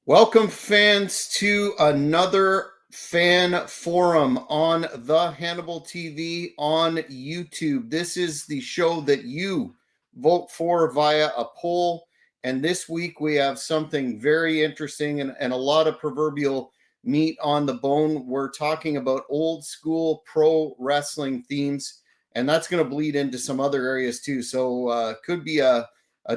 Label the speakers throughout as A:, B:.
A: Welcome, fans, to another fan forum on the Hannibal TV on YouTube. This is the show that you vote for via a poll. And this week we have something very interesting and a lot of proverbial meat on the bone. We're talking about old school pro wrestling themes, and that's going to bleed into some other areas too. So could be a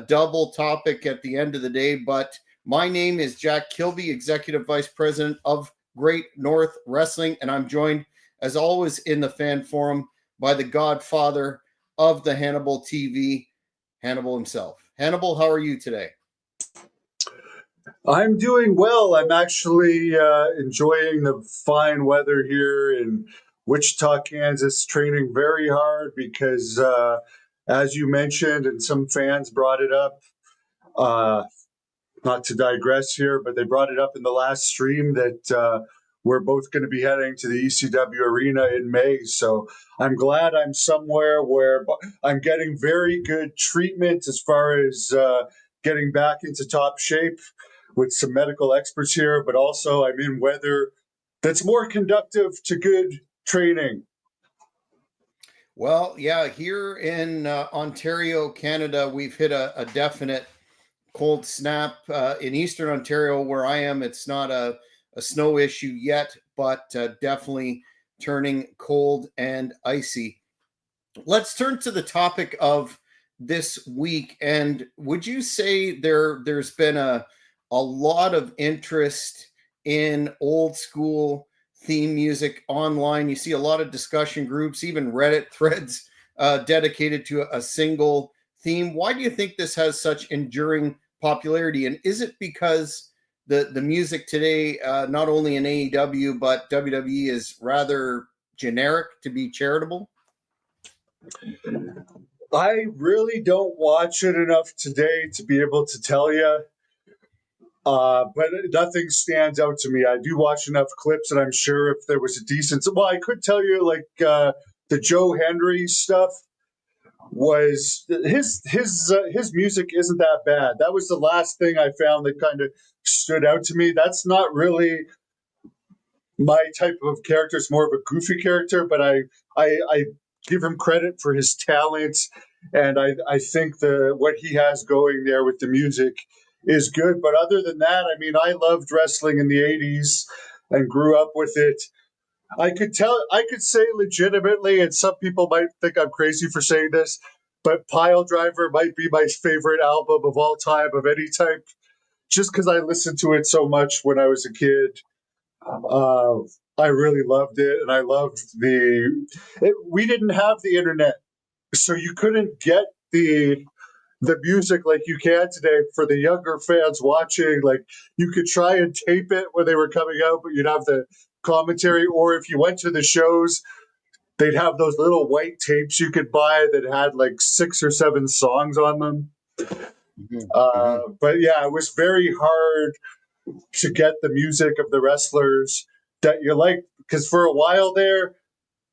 A: double topic at the end of the day, but my name is Jack Kilby, Executive Vice President of Great North Wrestling, and I'm joined, as always, in the fan forum by the godfather of the Hannibal TV, Hannibal himself. Hannibal, how are you today?
B: I'm doing well. I'm actually enjoying the fine weather here in Wichita, Kansas, training very hard because, as you mentioned, and some fans brought it up, uh, not to digress here, but they brought it up in the last stream that we're both going to be heading to the ECW arena in May. So I'm glad I'm somewhere where I'm getting very good treatment as far as getting back into top shape with some medical experts here, but also I'm in weather that's more conductive to good training.
A: Well, yeah, here in Ontario, Canada, we've hit a definite cold snap. In Eastern Ontario, where I am, it's not a snow issue yet, but definitely turning cold and icy. Let's turn to the topic of this week. And would you say there's been a lot of interest in old school theme music online? You see a lot of discussion groups, even Reddit threads dedicated to a single theme. Why do you think this has such enduring popularity? And is it because the music today, not only in AEW but WWE, is rather generic to be charitable?
B: I really don't watch it enough today to be able to tell you. But nothing stands out to me. I do watch enough clips, and I'm sure if there was a decent, well, I could tell you like the Joe Henry stuff was his music isn't that bad. That was the last thing I found that kind of stood out to me. That's not really my type of character. It's more of a goofy character, but I give him credit for his talent, and I think the what he has going there with the music is good. But other than that, I mean, I loved wrestling in the '80s and grew up with it. I could say legitimately, and some people might think I'm crazy for saying this, but Pile Driver might be my favorite album of all time of any type, just because I listened to it so much when I was a kid. Uh, I really loved it, and I loved we didn't have the internet, so you couldn't get the music like you can today for the younger fans watching. Like you could try and tape it when they were coming out, but you'd have the commentary. Or if you went to the shows, they'd have those little white tapes you could buy that had like 6 or 7 songs on them.
A: Mm-hmm.
B: But yeah, it was very hard to get the music of the wrestlers that you like, because for a while there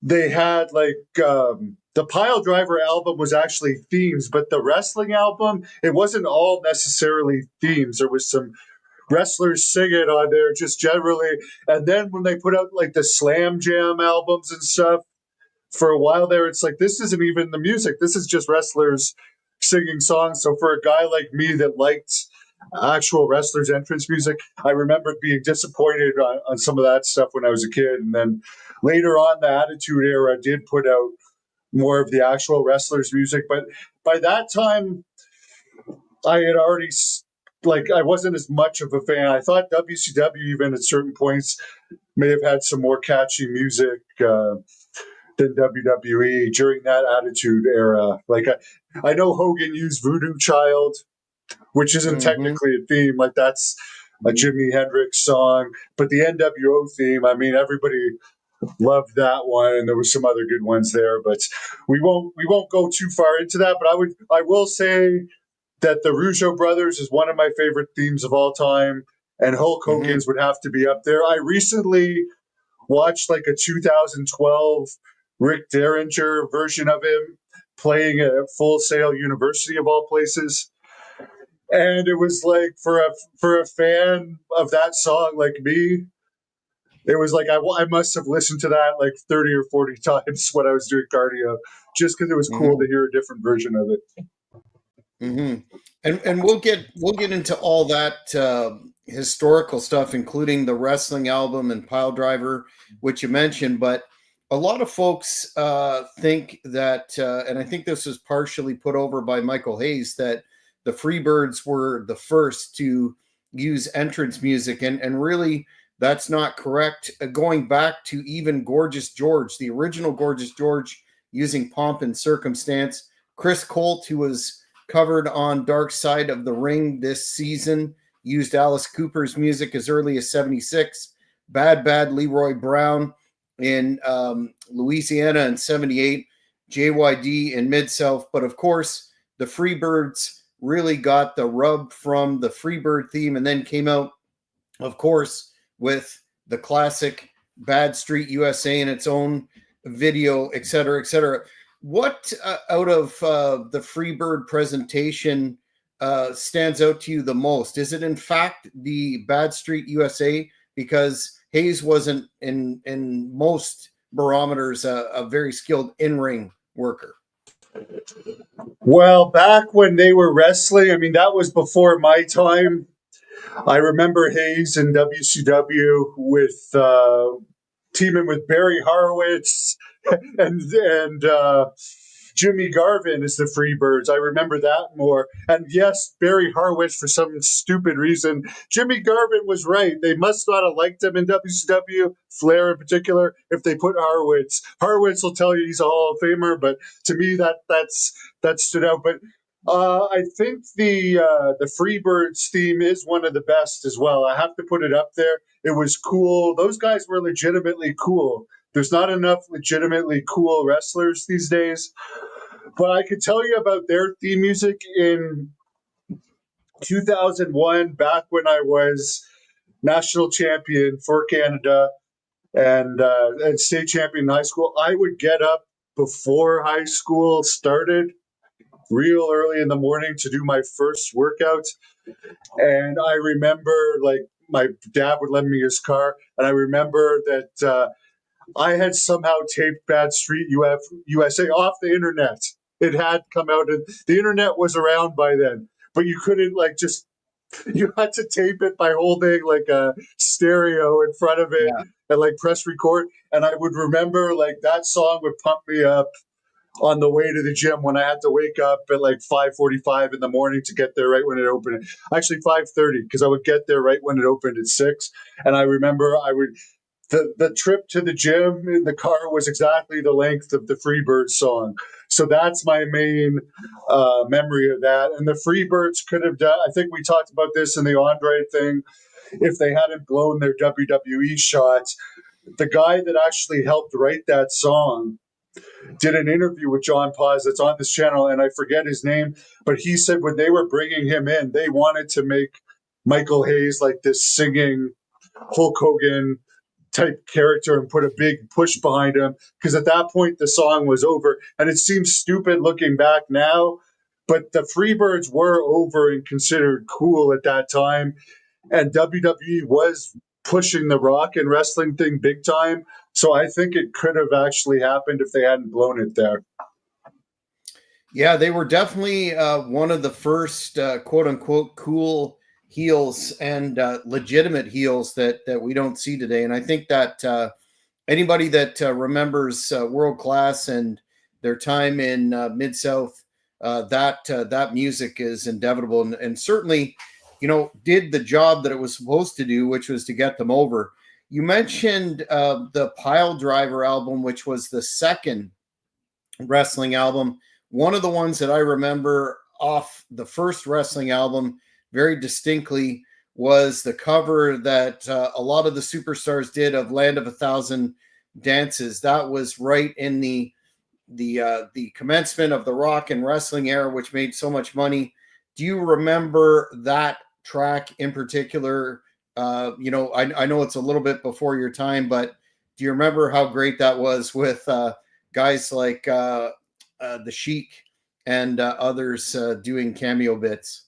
B: they had like the Pile Driver album was actually themes, but the wrestling album, it wasn't all necessarily themes. There was some wrestlers singing on there just generally. And then when they put out like the Slam Jam albums and stuff, for a while there, it's like this isn't even the music. This is just wrestlers singing songs. So for a guy like me that liked actual wrestlers' entrance music, I remember being disappointed on some of that stuff when I was a kid. And then later on, the Attitude Era did put out more of the actual wrestlers' music. But by that time, I had already like I wasn't as much of a fan. I thought WCW even at certain points may have had some more catchy music than WWE during that Attitude Era. Like I know Hogan used Voodoo Child, which isn't
A: Mm-hmm.
B: technically a theme. Like that's a Jimi Hendrix song, but the NWO theme. I mean, everybody loved that one, and there were some other good ones there. But we won't go too far into that. But I will say that the Rougeau Brothers is one of my favorite themes of all time, and Hulk
A: Mm-hmm.
B: Hogan's would have to be up there. I recently watched like a 2012 Rick Derringer version of him playing at Full Sail University of all places. And it was like for a fan of that song like me, it was like I must have listened to that like 30 or 40 times when I was doing cardio, just because it was cool
A: Mm-hmm.
B: to hear a different version of it.
A: Mm-hmm. And we'll get into all that historical stuff, including the wrestling album and Pile Driver, which you mentioned. But a lot of folks think that, and I think this was partially put over by Michael Hayes, that the Freebirds were the first to use entrance music, and really that's not correct. Going back to even Gorgeous George, the original Gorgeous George, using Pomp and Circumstance. Chris Colt, who was covered on Dark Side of the Ring this season, used Alice Cooper's music as early as 76. Bad Bad Leroy Brown in Louisiana in 78. JYD in Mid South. But of course, the Freebirds really got the rub from the Freebird theme and then came out, of course, with the classic Bad Street USA in its own video, et cetera, et cetera. What out of the Freebird presentation stands out to you the most? Is it in fact the Bad Street USA? Because Hayes wasn't in most barometers a very skilled in-ring worker.
B: Well, back when they were wrestling, I mean, that was before my time. I remember Hayes in WCW with teaming with Barry Horowitz and Jimmy Garvin is the Freebirds. I remember that more. And yes, Barry Horowitz, for some stupid reason, Jimmy Garvin was right. They must not have liked him in WCW, Flair in particular, if they put Horowitz. Horowitz will tell you he's a Hall of Famer, but to me that stood out. But I think the Freebirds theme is one of the best as well. I have to put it up there. It was cool. Those guys were legitimately cool. There's not enough legitimately cool wrestlers these days. But I could tell you about their theme music in 2001, back when I was national champion for Canada and state champion in high school. I would get up before high school started real early in the morning to do my first workout. And I remember, like, my dad would lend me his car, and I remember that I had somehow taped Bad Street USA off the internet. It had come out, and the internet was around by then, but you couldn't like just you had to tape it by holding like a stereo in front of it
A: Yeah.
B: and like press record. And I would remember like that song would pump me up on the way to the gym when I had to wake up at like 5:45 in the morning to get there right when it opened. Actually 5:30 because I would get there right when it opened at 6. And I remember I would the trip to the gym in the car was exactly the length of the Freebirds song. So that's my main memory of that. And the Freebirds could have done, I think we talked about this in the Andre thing, if they hadn't blown their WWE shots. The guy that actually helped write that song did an interview with John Paz that's on this channel, and I forget his name, but he said when they were bringing him in, they wanted to make Michael Hayes like this singing Hulk Hogan type character and put a big push behind him because at that point the song was over. And it seems stupid looking back now, but the Freebirds were over and considered cool at that time. And WWE was pushing the rock and wrestling thing big time. So I think it could have actually happened if they hadn't blown it there.
A: Yeah, they were definitely one of the first quote unquote cool heels and legitimate heels that we don't see today. And I think that anybody that remembers World Class and their time in Mid South, that music is inevitable and certainly, did the job that it was supposed to do, which was to get them over. You mentioned the Pile Driver album, which was the second wrestling album. One of the ones that I remember off the first wrestling album very distinctly was the cover that a lot of the superstars did of Land of a Thousand Dances. That was right in the commencement of the rock and wrestling era, which made so much money. Do you remember that track in particular? I know it's a little bit before your time, but do you remember how great that was with guys like the Sheik and others doing cameo bits?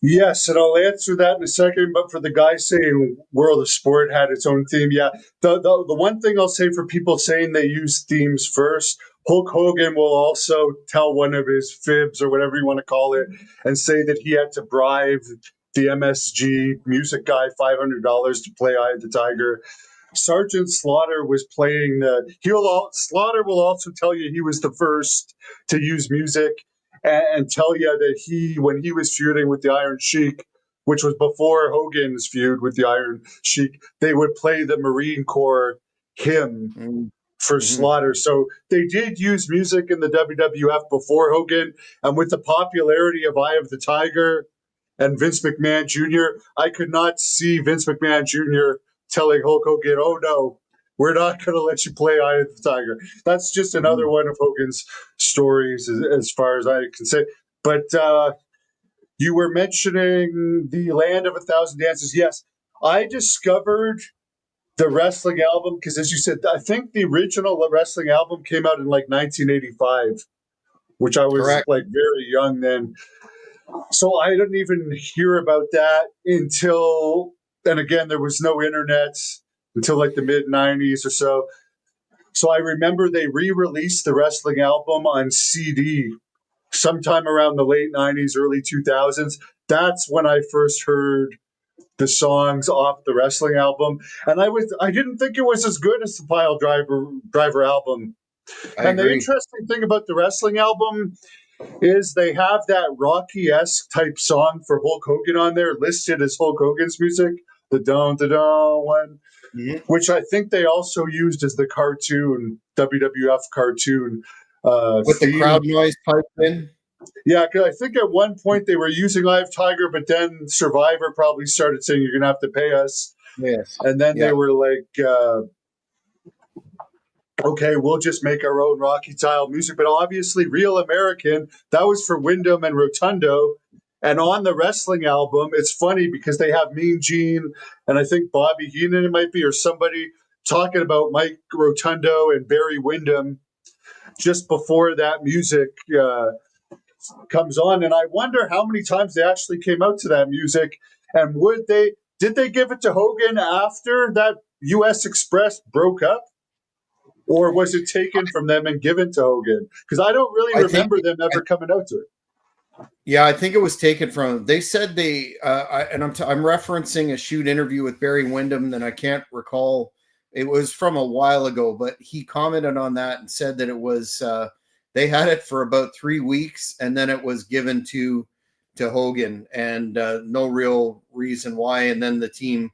B: Yes, and I'll answer that in a second. But for the guy saying World of Sport had its own theme, yeah. The one thing I'll say for people saying they use themes first, Hulk Hogan will also tell one of his fibs or whatever you want to call it, and say that he had to bribe the MSG music guy $500 to play "Eye of the Tiger." Sergeant Slaughter was playing the. Slaughter will also tell you he was the first to use music and tell you that when he was feuding with the Iron Sheik, which was before Hogan's feud with the Iron Sheik, they would play the Marine Corps hymn for
A: Mm-hmm.
B: Slaughter. So they did use music in the WWF before Hogan, and with the popularity of Eye of the Tiger and Vince McMahon Jr., I could not see Vince McMahon Jr. telling Hulk Hogan, "Oh no, we're not going to let you play Eye of the Tiger." That's just
A: Mm-hmm.
B: another one of Hogan's stories, as far as I can say. But you were mentioning the Land of a Thousand Dances. Yes, I discovered the wrestling album because, as you said, I think the original wrestling album came out in like 1985, which I was
A: Correct.
B: like very young then. So I didn't even hear about that until, and again, there was no internet until like the mid 90s or so. So I remember they re released the wrestling album on CD sometime around the late 90s, early 2000s. That's when I first heard the songs off the wrestling album. And I didn't think it was as good as the Driver album.
A: I
B: And the
A: agree.
B: interesting thing about the wrestling album is they have that Rocky-esque type song for Hulk Hogan on there listed as Hulk Hogan's music, the don da don one,
A: Mm-hmm.
B: which I think they also used as the cartoon WWF cartoon
A: With the
B: theme.
A: crowd noise piped in.
B: Yeah, because I think at one point they were using Live Tiger, but then Survivor probably started saying you're gonna have to pay us,
A: Yes.
B: and then they
A: Yeah.
B: were like, okay, we'll just make our own Rocky style music. But obviously, Real American, that was for Wyndham and Rotundo. And on the wrestling album, it's funny because they have Mean Gene and I think Bobby Heenan, it might be, or somebody talking about Mike Rotundo and Barry Wyndham just before that music comes on. And I wonder how many times they actually came out to that music. And did they give it to Hogan after that US Express broke up? Or was it taken from them and given to Hogan? Because I don't really
A: I think,
B: remember them ever coming out to it.
A: yeah, I think it was taken from. They said I'm referencing a shoot interview with Barry Windham, and I can't recall. It was from a while ago, but he commented on that and said that it was they had it for about 3 weeks, and then it was given to Hogan, and no real reason why. And then the team,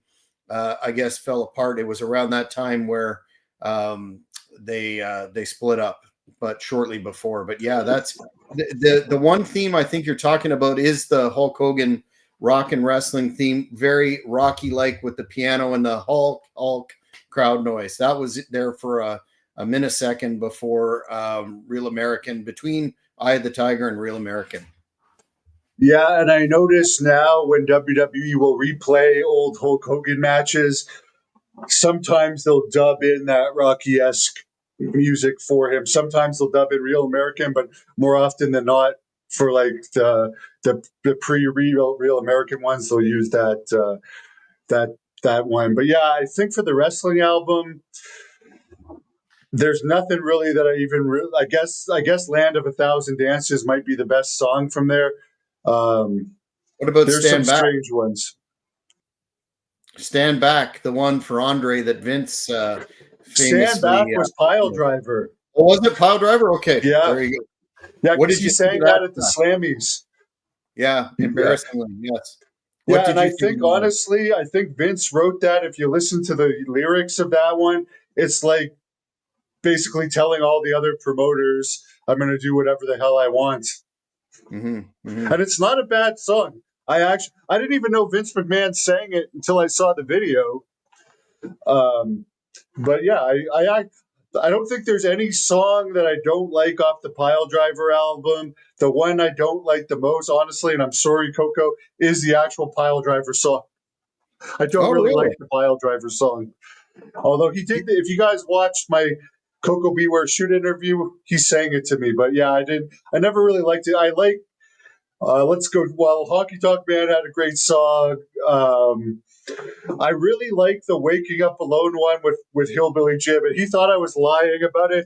A: I guess, fell apart. It was around that time where um, they split up, but shortly before. But yeah, that's the one theme I think you're talking about is the Hulk Hogan rock and wrestling theme, very Rocky like with the piano and the Hulk crowd noise. That was there for a millisecond before Real American, between Eye of the Tiger and Real American.
B: Yeah, and I notice now when WWE will replay old Hulk Hogan matches, sometimes they'll dub in that Rocky esque music for him. Sometimes they'll dub in Real American, but more often than not, for like the pre Real American ones, they'll use that that one. But yeah, I think for the wrestling album, there's nothing really that I guess Land of a Thousand Dances might be the best song from there. Um,
A: What about
B: there's some
A: Stand Back?
B: strange ones.
A: Stand Back, the one for Andre that Vince
B: Stand
A: famously.
B: Back was Pile Driver.
A: Oh, was it Pile Driver? Okay,
B: Yeah,
A: there you go.
B: yeah,
A: What
B: because
A: did
B: he
A: you think
B: sang
A: of that
B: that at the
A: track?
B: Slammies.
A: Yeah,
B: Yeah,
A: embarrassingly, yes. What
B: yeah,
A: did
B: and
A: you
B: I
A: think
B: think
A: of that one?
B: honestly, I think Vince wrote that. If you listen to the lyrics of that one, it's like basically telling all the other promoters, "I'm going to do whatever the hell I want,"
A: Mm-hmm, mm-hmm.
B: and it's not a bad song. I didn't even know Vince McMahon sang it until I saw the video. Um, but yeah, I don't think there's any song that I don't like off the Pile Driver album. The one I don't like the most, honestly, and I'm sorry, Coco, is the actual Pile Driver song. I don't
A: Oh,
B: really like
A: really?
B: the Pile Driver song. Although he did, if you guys watched my Coco Beware shoot interview, he sang it to me. But yeah, I never really liked it. Let's go. Well, Honky Tonk Man had a great song. I really like the Waking Up Alone one with Hillbilly Jim, and he thought I was lying about it.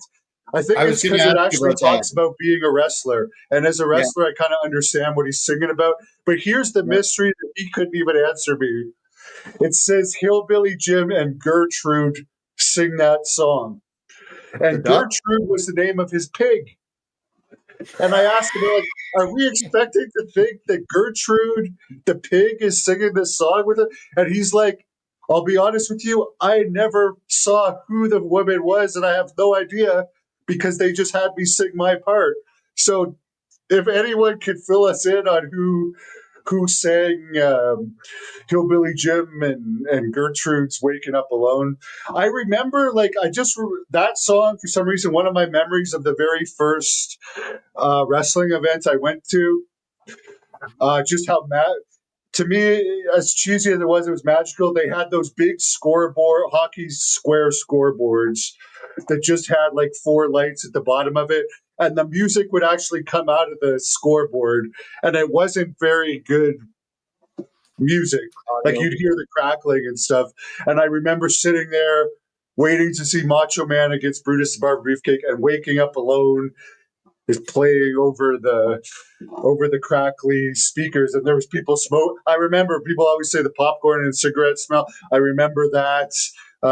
B: I think
A: I was
B: it's
A: going to
B: because it
A: ask you
B: actually
A: about that.
B: talks about being a wrestler. And as a
A: Yeah.
B: wrestler, I kind of understand what he's singing about. But here's the
A: Yeah.
B: mystery that he couldn't even answer me. It says Hillbilly Jim and Gertrude sing that song.
A: The
B: And
A: duck?
B: Gertrude was the name of his pig. And I asked him, like, are we expecting to think that Gertrude, the pig, is singing this song with it? And he's like, I'll be honest with you, I never saw who the woman was, and I have no idea because they just had me sing my part. So if anyone could fill us in on who sang Hillbilly Jim and Gertrude's Waking Up Alone. I remember, like, that song, for some reason, one of my memories of the very first wrestling event I went to, just how to me, as cheesy as it was magical. They had those big hockey square scoreboards that just had like four lights at the bottom of it. And the music would actually come out of the scoreboard, and it wasn't very good music. Like
A: Audio.
B: you'd hear the crackling and stuff. And I remember sitting there waiting to see Macho Man against Brutus the Barber Beefcake, and Waking Up Alone is playing over the crackly speakers, and there was people smoke. I remember people always say the popcorn and cigarette smell. I remember that.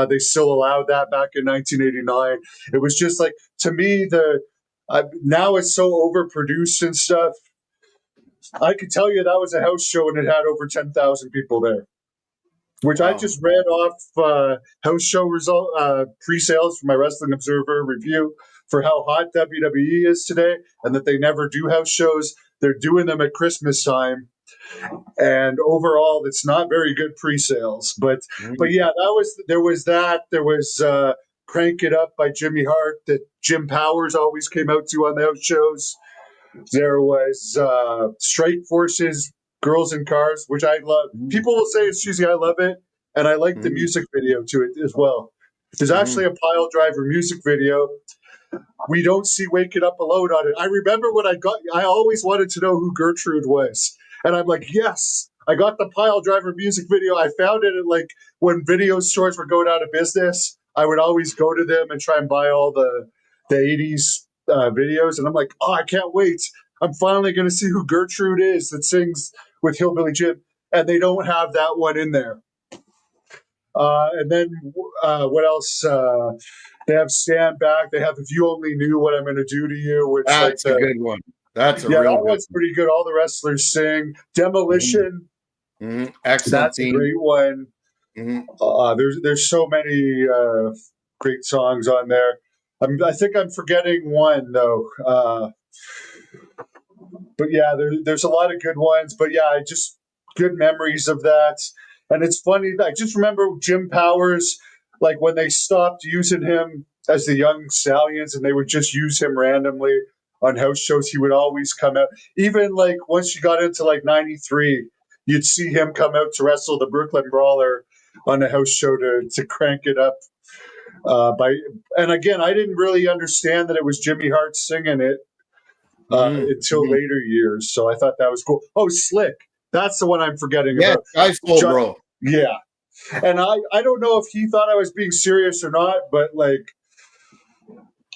B: They still allowed that back in 1989. It was just like, to me, now it's so overproduced and stuff. I could tell you that was a house show and it had over 10,000 people there, which I
A: Wow.
B: just read off house show result pre-sales from my Wrestling Observer review for how hot WWE is today, and that they never do house shows. They're doing them at Christmas time, and overall, it's not very good pre-sales. But
A: Mm.
B: yeah, there was Crank It Up by Jimmy Hart that Jim Powers always came out to on the house shows. There was Strike Forces, Girls in Cars, which I love.
A: Mm.
B: People will say it's cheesy. I love it. And I like the
A: Mm.
B: music video to it as well. There's actually
A: Mm.
B: a pile driver music video. We don't see Waking Up Alone on it. I remember when I always wanted to know who Gertrude was. And I'm like, yes, I got the pile driver music video. I found it at, like, when video stores were going out of business. I would always go to them and try and buy all the 80s videos. And I'm like, oh, I can't wait. I'm finally going to see who Gertrude is that sings with Hillbilly Jim. And they don't have that one in there. And then what else? They have Stand Back. They have If You Only Knew What I'm Going to Do to You, which, like,
A: That's a good one. That's a
B: yeah,
A: real
B: that
A: good
B: one's pretty good. All the wrestlers sing.
A: one. Mhm.
B: Demolition,
A: Mhm. Excellent
B: that's a
A: theme.
B: great one.
A: Mhm.
B: There's so many great songs on there. I think I'm forgetting one though. But yeah, there's a lot of good ones. But yeah, I just good memories of that. And it's funny. I just remember Jim Powers, like when they stopped using him as the young stallions, and they would just use him randomly on house shows. He would always come out. Even like once you got into like '93, you'd see him come out to wrestle the Brooklyn Brawler on a house show to crank it up. By and again, I didn't really understand that it was Jimmy Hart singing it
A: Mhm.
B: until
A: Mhm.
B: later years. So I thought that was cool. Oh, Slick. That's the one I'm forgetting
A: Yeah,
B: about.
A: Sky Soul, bro.
B: Yeah. And I don't know if he thought I was being serious or not, but like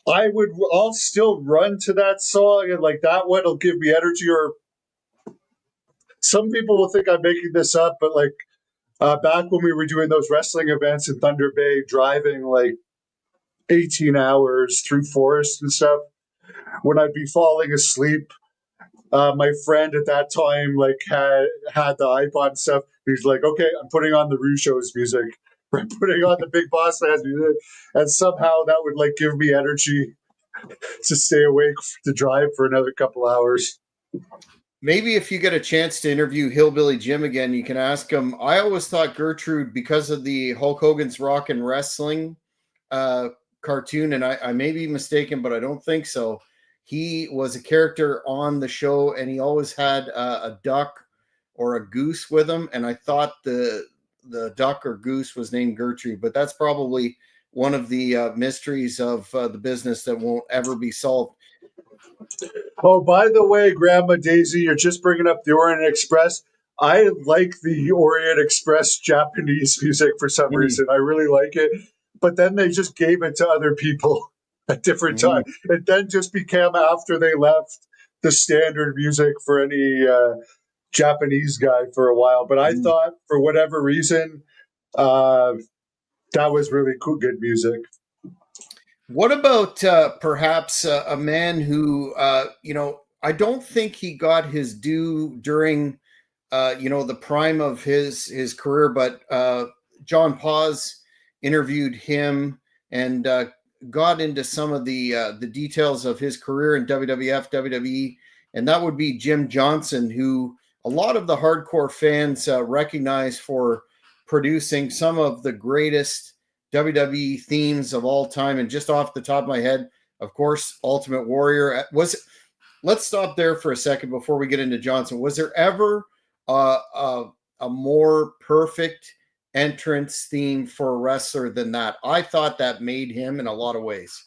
B: I'll still run to that song, and like that one will give me energy. Or some people will think I'm making this up, but like back when we were doing those wrestling events in Thunder Bay, driving like 18 hours through forest and stuff, when I'd be falling asleep, my friend at that time like had the iPod stuff. He's like, "Okay, I'm putting on the Rougeau's music. I'm putting on the Big Boss Man's music," and somehow that would like give me energy to stay awake to drive for another couple hours.
A: Maybe if you get a chance to interview Hillbilly Jim again, you can ask him. I always thought Gertrude, because of the Hulk Hogan's Rock and Wrestling uh, cartoon, and I may be mistaken, but I don't think so. He was a character on the show, and he always had a duck or a goose with him. And I thought the duck or goose was named Gertrude, but that's probably one of the mysteries of the business that won't ever be solved.
B: Oh, by the way, Grandma Daisy, you're just bringing up the Orient Express. I like the Orient Express Japanese music for some
A: Mm,
B: reason. I really like it. But then they just gave it to other people at different
A: mhm,
B: times. It then just became, after they left, the standard music for any Japanese guy for a while. But I
A: mhm.
B: thought, for whatever reason, uh, that was really cool, good music.
A: What about perhaps a man who, I don't think he got his due during, the prime of his career, but John Paz interviewed him and got into some of the details of his career in WWF, WWE, and that would be Jim Johnson, who a lot of the hardcore fans recognize for producing some of the greatest WWE themes of all time. And just off the top of my head, of course, Ultimate Warrior was. Let's stop there for a second before we get into Johnson. Was there ever uh, a, a more perfect entrance theme for a wrestler than that? I thought that made him in a lot of ways.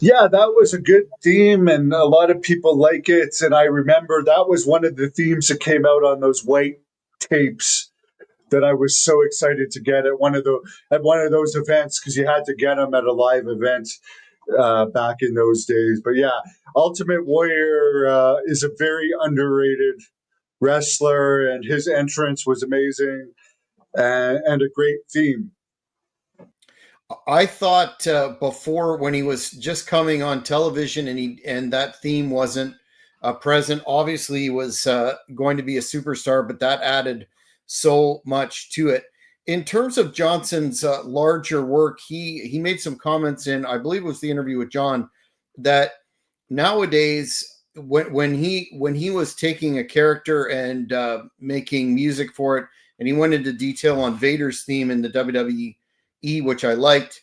B: Yeah, that was a good theme, and a lot of people like it. And I remember that was one of the themes that came out on those white tapes that I was so excited to get at one of those events, because you had to get them at a live event back in those days. But yeah, Ultimate Warrior is a very underrated wrestler, and his entrance was amazing, and a great theme.
A: I thought before, when he was just coming on television and that theme wasn't present. Obviously, he was going to be a superstar, but that added so much to it. In terms of Johnson's larger work, he made some comments in, I believe it was the interview with John, that nowadays when he was taking a character and making music for it, and he went into detail on Vader's theme in the WWE, which I liked.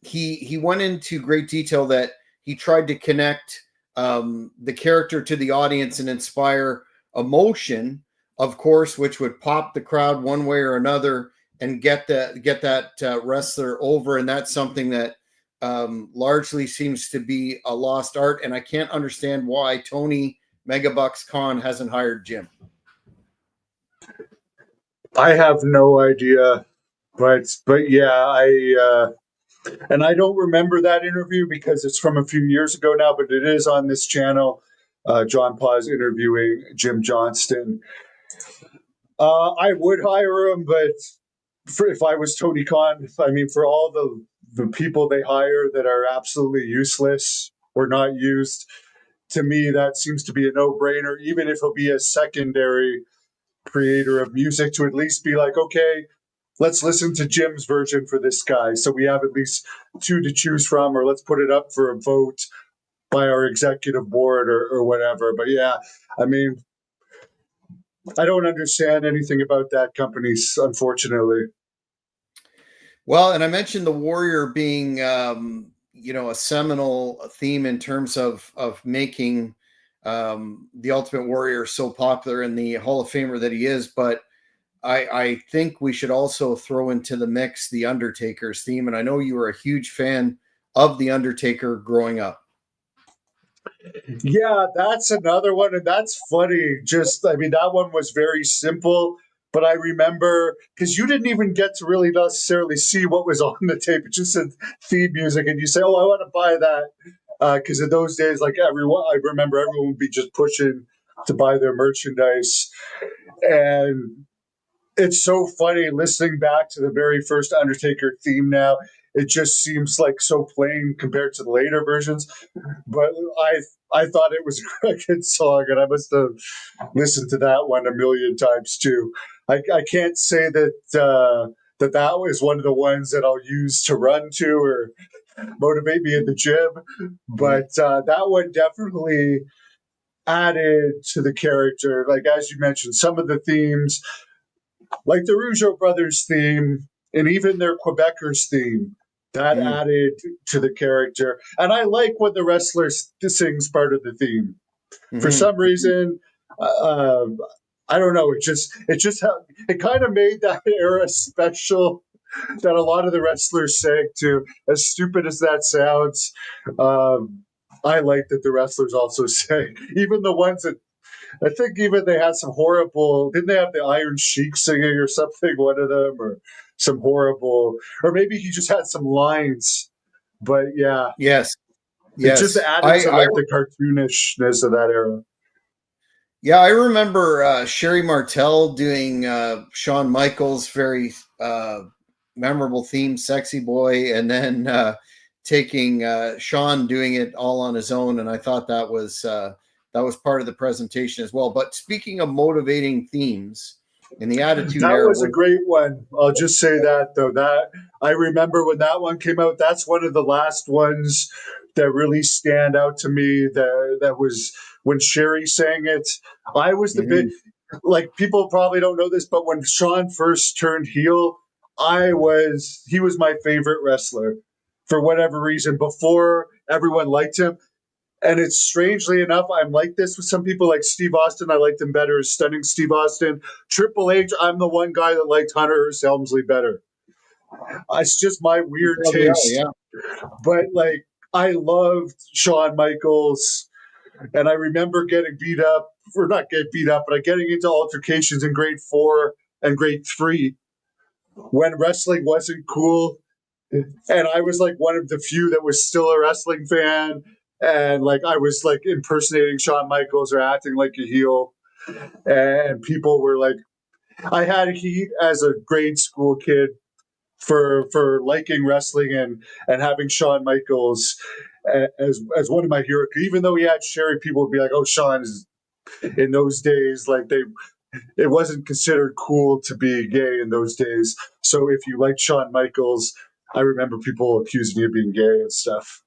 A: He went into great detail that he tried to connect the character to the audience and inspire emotion, of course, which would pop the crowd one way or another and get that wrestler over. And that's something that largely seems to be a lost art. And I can't understand why Tony Megabucks Khan hasn't hired Jim.
B: I have no idea, but yeah, and I don't remember that interview because it's from a few years ago now, but it is on this channel. John Paz interviewing Jim Johnston. I would hire him, but if I was Tony Khan, I mean, for all the people they hire that are absolutely useless or not used, to me that seems to be a no brainer. Even if he'll be a secondary creator of music, to at least be like, okay, let's listen to Jim's version for this guy. So we have at least two to choose from, or let's put it up for a vote by our executive board, or whatever. But yeah, I mean, I don't understand anything about that company, unfortunately.
A: Well, and I mentioned the Warrior being, a seminal theme in terms of making the Ultimate Warrior so popular and the Hall of Famer that he is. But I think we should also throw into the mix the Undertaker's theme, and I know you were a huge fan of the Undertaker growing up.
B: Yeah, that's another one, and that's funny. Just, I mean, that one was very simple, but I remember because you didn't even get to really necessarily see what was on the tape. It just said theme music, and you say, "Oh, I want to buy that," because in those days, like everyone, I remember everyone would be just pushing to buy their merchandise, and it's so funny listening back to the very first Undertaker theme now. It just seems like so plain compared to the later versions. But I thought it was a good song, and I must have listened to that one a million times too. I can't say that was one of the ones that I'll use to run to or motivate me in the gym,
A: Mhm.
B: but that one definitely added to the character. Like, as you mentioned, some of the themes, like the Rougeau brothers theme and even their Quebecers theme, that
A: Mhm.
B: added to the character. And I like when the wrestler sings part of the theme. For
A: Mhm.
B: some reason, uh, I don't know. It kind of made that era special, that a lot of the wrestlers sang to. As stupid as that sounds, um, I like that the wrestlers also say, even the ones that I think even they had some horrible. Didn't they have the Iron Sheik singing or something? One of them, or some horrible, or maybe he just had some lines. But yeah,
A: Yes,
B: it just
A: yes.
B: added to
A: I
B: like the cartoonishness of that era.
A: Yeah, I remember Sherry Martel doing Shawn Michaels' very memorable theme, "Sexy Boy," and then taking Shawn doing it all on his own. And I thought that was part of the presentation as well. But speaking of motivating themes in the Attitude
B: That
A: Era,
B: was a
A: was
B: great one. I'll just say that though. That I remember when that one came out. That's one of the last ones that really stand out to me. That was when Sherry sang it. I was the big
A: Mhm.
B: like people probably don't know this, but when Sean first turned heel, he was my favorite wrestler for whatever reason. Before everyone liked him, and it's strangely enough, I'm like this with some people like Steve Austin. I liked him better as Stunning Steve Austin. Triple H, I'm the one guy that liked Hunter Hearst Helmsley better. It's just my
A: You
B: weird
A: probably are,
B: taste.
A: yeah.
B: But like, I loved Shawn Michaels, and I remember getting beat up, or not get beat up, but getting into altercations in grade 4 and grade 3 when wrestling wasn't cool. And I was like one of the few that was still a wrestling fan. And like I was like impersonating Shawn Michaels or acting like a heel. And people were like, I had heat as a grade school kid for liking wrestling and having Shawn Michaels as one of my heroes. Even though he had Sherry, people would be like, "Oh, Shawn is." In those days, like it wasn't considered cool to be gay in those days. So if you liked Shawn Michaels, I remember people accusing you of being gay and stuff.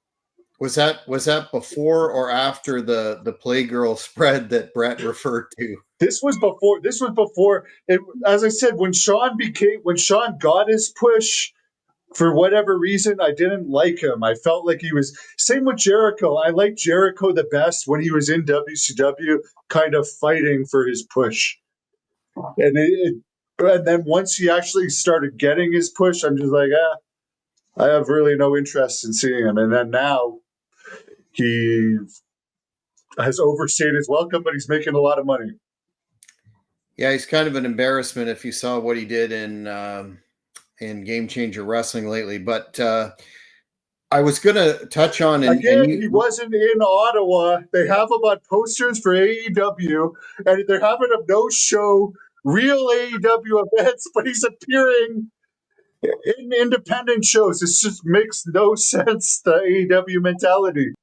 A: Was that before or after the Playgirl spread that Brett referred to?
B: This was before. This was before. It, as I said, when Sean got his push, for whatever reason, I didn't like him. I felt like he was same with Jericho. I liked Jericho the best when he was in WCW, kind of fighting for his push. And then once he actually started getting his push, I'm just like, I have really no interest in seeing him. And then now he has overstayed his welcome, but he's making a lot of money.
A: Yeah, he's kind of an embarrassment if you saw what he did in Game Changer Wrestling lately. But I was going to touch on and
B: Again,
A: you
B: he wasn't in Ottawa. They have him on posters for AEW, and they're having him no show real AEW events, but he's appearing in independent shows. It just makes no sense, the AEW mentality.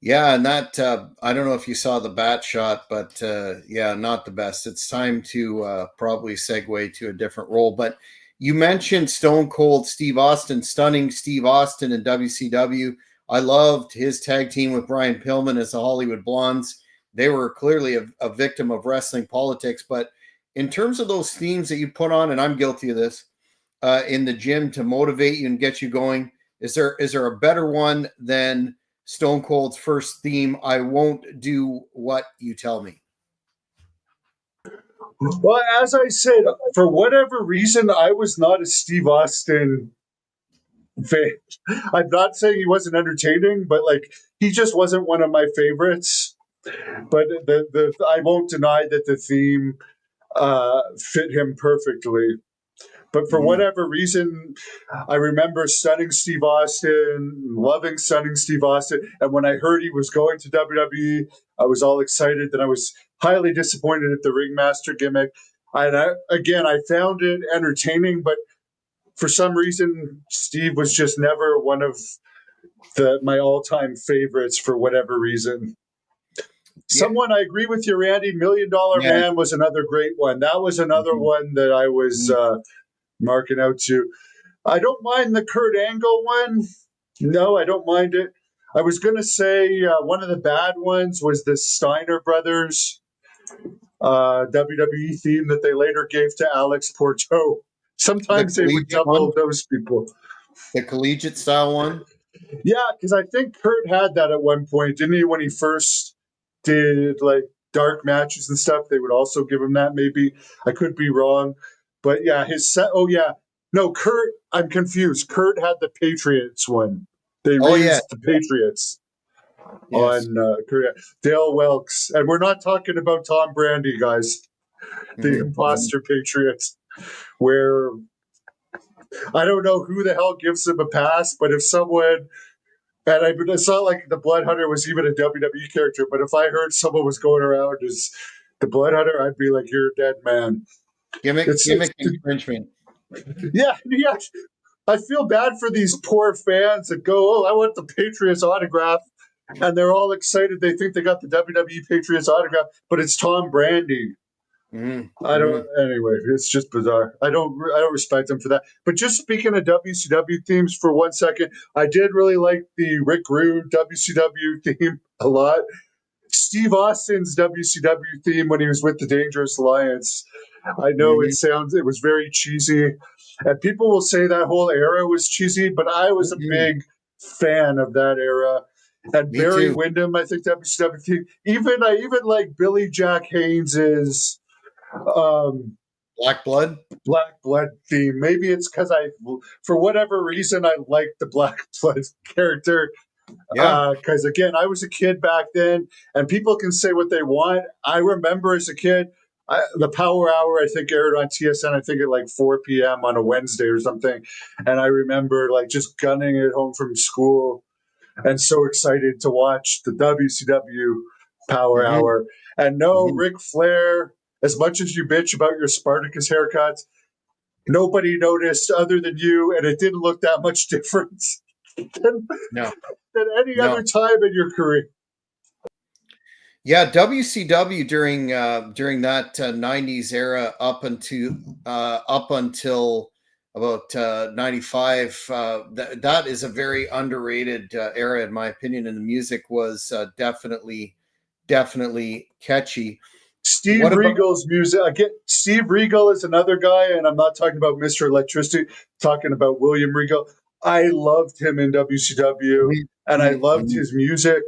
A: Yeah, and that I don't know if you saw the bat shot, but yeah, not the best. It's time to probably segue to a different role. But you mentioned Stone Cold Steve Austin, stunning Steve Austin in WCW. I loved his tag team with Brian Pillman as the Hollywood Blondes. They were clearly a victim of wrestling politics. But in terms of those themes that you put on, and I'm guilty of this, in the gym to motivate you and get you going, is there a better one than Stone Cold's first theme, "I won't do what you tell me"?
B: Well, as I said, for whatever reason, I was not a Steve Austin fan. I'm not saying he wasn't entertaining, but like he just wasn't one of my favorites. But the I won't deny that the theme fit him perfectly. But for
A: Mhm.
B: whatever reason, I remember Stunning Steve Austin, loving Stunning Steve Austin. And when I heard he was going to WWE, I was all excited. Then I was highly disappointed at the Ringmaster gimmick. And again, I found it entertaining, but for some reason, Steve was just never one of my all-time favorites for whatever reason.
A: Yeah,
B: Someone I agree with you, Randy. Million Dollar
A: yeah.
B: Man was another great one. That was another
A: Mhm.
B: one that I was
A: Mhm.
B: marking out to. I don't mind the Kurt Angle one. No, I don't mind it. I was going to say one of the bad ones was the Steiner Brothers WWE theme that they later gave to Alex Porto.
A: The
B: Sometimes they would
A: collegiate
B: double
A: one,
B: those people.
A: the collegiate style one.
B: Yeah, because I think Kurt had that at one point, didn't he? When he first did like dark matches and stuff, they would also give him that. Maybe I could be wrong, but yeah, his set. Oh yeah, no, Kurt. I'm confused. Kurt had the Patriots one. They
A: Oh yeah,
B: reused the Patriots.
A: Yes.
B: on Korea. Dale Wilkes, and we're not talking about Tom Brandy, guys, the
A: Mm-hmm.
B: imposter patriots, where I don't know who the hell gives him a pass, but if someone, and I mean, it's not like the Blood Hunter was even a WWE character, but if I heard someone was going around as the Blood Hunter, I'd be like, "You're a dead man." It's
A: Gimmick infringement.
B: yeah, yeah. I feel bad for these poor fans that go, "Oh, I want the Patriots autograph," and they're all excited. They think they got the WWE Patriots autograph, but it's Tom Brandy. I
A: Mm-hmm.
B: don't. Anyway, it's just bizarre. I don't respect him for that. But just speaking of WCW themes for 1 second, I did really like the Rick Rude WCW theme a lot. Steve Austin's WCW theme when he was with the Dangerous Alliance. I know
A: Mm-hmm.
B: it was very cheesy, and people will say that whole era was cheesy, but I was a
A: Mm-hmm.
B: big fan of that era. And
A: Me
B: Barry
A: too.
B: Windham, I think WCW theme. I even like Billy Jack Haynes's um,
A: Black blood.
B: Black Blood theme. Maybe it's because for whatever reason, I like the Black Blood character.
A: Yeah.
B: Because again, I was a kid back then, and people can say what they want. I remember as a kid, the Power Hour I think aired on TSN. I think at like 4 p.m. on a Wednesday or something, and I remember like just gunning it home from school and so excited to watch the WCW Power
A: Mm-hmm.
B: Hour. And no,
A: Mm-hmm.
B: Ric Flair, as much as you bitch about your Spartacus haircuts, nobody noticed other than you, and it didn't look that much different than,
A: No.
B: than any
A: No.
B: other time in your career.
A: Yeah, WCW during that '90s era up until about '95. That is a very underrated era, in my opinion. And the music was definitely catchy.
B: Steve
A: What about?
B: Regal's music. Again, Steve Regal is another guy, and I'm not talking about Mr. Electricity, talking about William Regal. I loved him in WCW,
A: Mhm,
B: and I
A: mhm,
B: loved
A: mhm,
B: his music.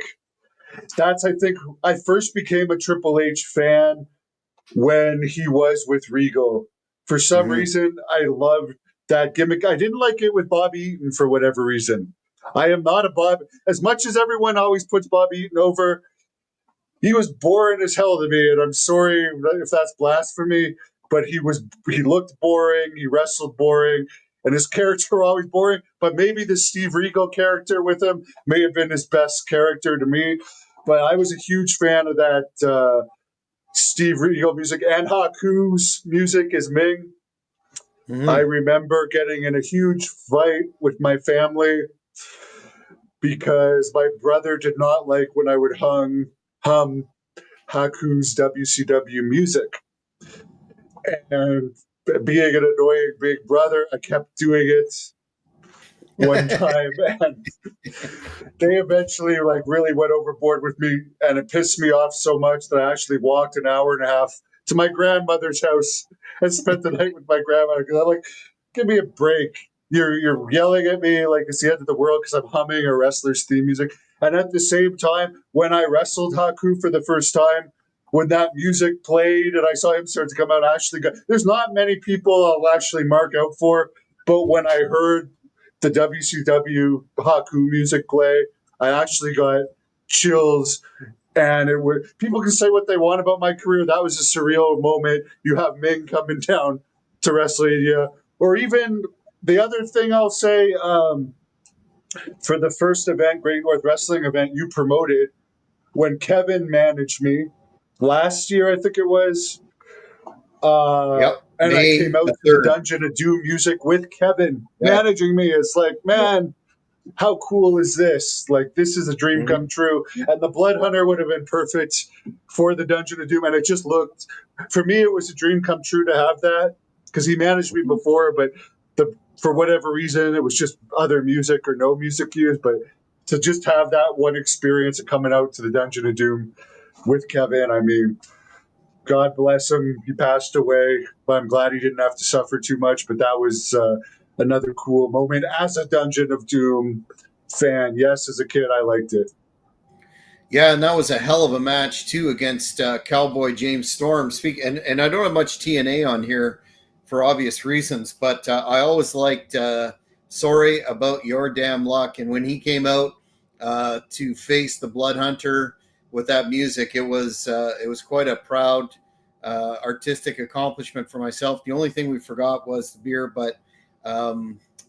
B: I think, I first became a Triple H fan when he was with Regal. For some
A: mhm,
B: reason, I loved that gimmick. I didn't like it with Bobby Eaton for whatever reason. I am not a Bob. As much as everyone always puts Bobby Eaton over, he was boring as hell to me, and I'm sorry if that's blasphemy, but he looked boring, he wrestled boring, and his character always boring. But maybe the Steve Regal character with him may have been his best character to me. But I was a huge fan of that Steve Regal music and Haku's music as Ming. I
A: mhm.
B: remember getting in a huge fight with my family because my brother did not like when I would hum Haku's WCW music. And being an annoying big brother, I kept doing it one time, and they eventually like really went overboard with me, and it pissed me off so much that I actually walked an hour and a half to my grandmother's house and spent the night with my grandmother because I'm like, give me a break. You're yelling at me like it's the end of the world because I'm humming a wrestler's theme music. And at the same time, when I wrestled Haku for the first time, when that music played and I saw him start to come out, there's not many people I'll actually mark out for, but when I heard the WCW Haku music play, I actually got chills. And people can say what they want about my career. That was a surreal moment. You have Ming coming down to WrestleMania, or even the other thing I'll say for the first event, Great North Wrestling event, you promoted when Kevin managed me last year, I think it was.
A: Yep.
B: And I
A: May
B: came out
A: the
B: to the
A: 3rd.
B: Dungeon of Doom music with Kevin
A: Yeah.
B: managing me. It's like,
A: Yeah.
B: man, how cool is this? Like, this is a dream
A: Mhm,
B: come true. And the Blood Hunter would have been perfect for the Dungeon of Doom. And it just looked, for me, it was a dream come true to have that because he managed me
A: mhm.
B: before, but for whatever reason, it was just other music or no music used. But to just have that one experience of coming out to the Dungeon of Doom with Kevin, I mean, God bless him. He passed away, but I'm glad he didn't have to suffer too much. But that was another cool moment as a Dungeon of Doom fan. Yes, as a kid, I liked it.
A: Yeah, and that was a hell of a match too against Cowboy James Storm. And I don't have much TNA on here for obvious reasons, but I always liked "Sorry About Your Damn Luck," and when he came out to face the Blood Hunter with that music. It was quite a proud artistic accomplishment for myself. The only thing we forgot was the beer, but